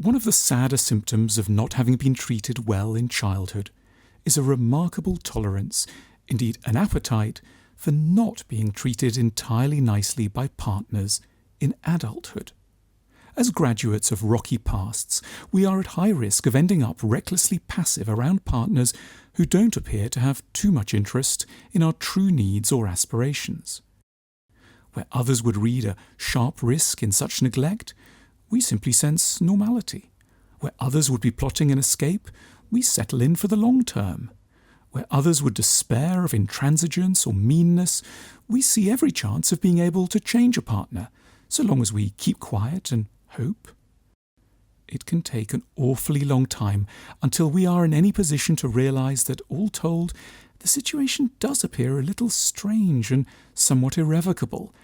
One of the sadder symptoms of not having been treated well in childhood is a remarkable tolerance, indeed an appetite, for not being treated entirely nicely by partners in adulthood. As graduates of rocky pasts, we are at high risk of ending up recklessly passive around partners who don't appear to have too much interest in our true needs or aspirations. Where others would read a sharp risk in such neglect, we simply sense normality. Where others would be plotting an escape, we settle in for the long term. Where others would despair of intransigence or meanness, we see every chance of being able to change a partner, so long as we keep quiet and hope. It can take an awfully long time until we are in any position to realise that, all told, the situation does appear a little strange and somewhat irrevocable,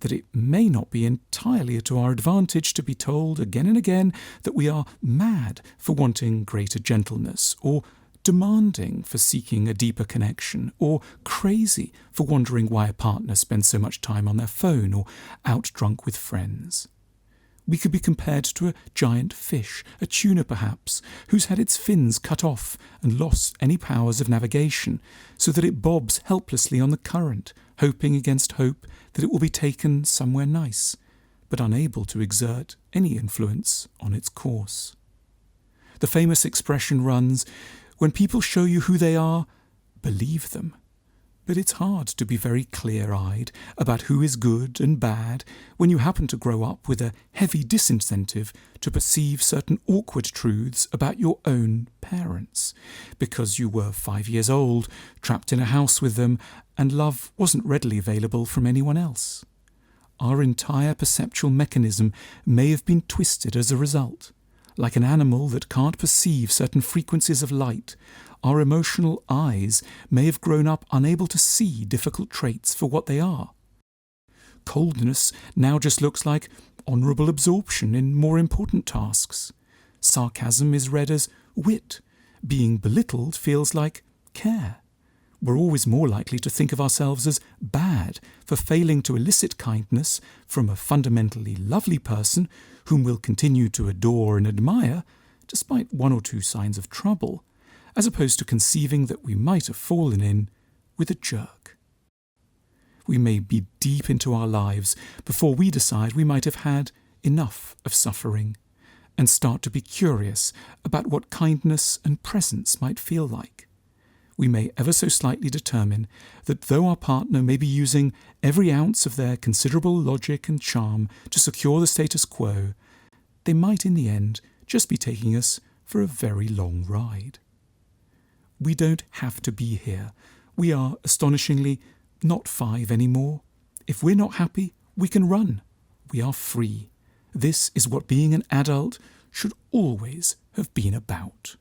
that it may not be entirely to our advantage to be told again and again that we are mad for wanting greater gentleness, or demanding for seeking a deeper connection, or crazy for wondering why a partner spends so much time on their phone or out drunk with friends. We could be compared to a giant fish, a tuna perhaps, who's had its fins cut off and lost any powers of navigation, so that it bobs helplessly on the current, hoping against hope that it will be taken somewhere nice, but unable to exert any influence on its course. The famous expression runs, "When people show you who they are, believe them." But it's hard to be very clear-eyed about who is good and bad when you happen to grow up with a heavy disincentive to perceive certain awkward truths about your own parents, because you were 5 years old, trapped in a house with them, and love wasn't readily available from anyone else. Our entire perceptual mechanism may have been twisted as a result. Like an animal that can't perceive certain frequencies of light, our emotional eyes may have grown up unable to see difficult traits for what they are. Coldness now just looks like honourable absorption in more important tasks. Sarcasm is read as wit. Being belittled feels like care. We're always more likely to think of ourselves as bad for failing to elicit kindness from a fundamentally lovely person whom we'll continue to adore and admire, despite one or two signs of trouble, as opposed to conceiving that we might have fallen in with a jerk. We may be deep into our lives before we decide we might have had enough of suffering, and start to be curious about what kindness and presence might feel like. We may ever so slightly determine that though our partner may be using every ounce of their considerable logic and charm to secure the status quo, they might in the end just be taking us for a very long ride. We don't have to be here. We are, astonishingly, not 5 anymore. If we're not happy, we can run. We are free. This is what being an adult should always have been about.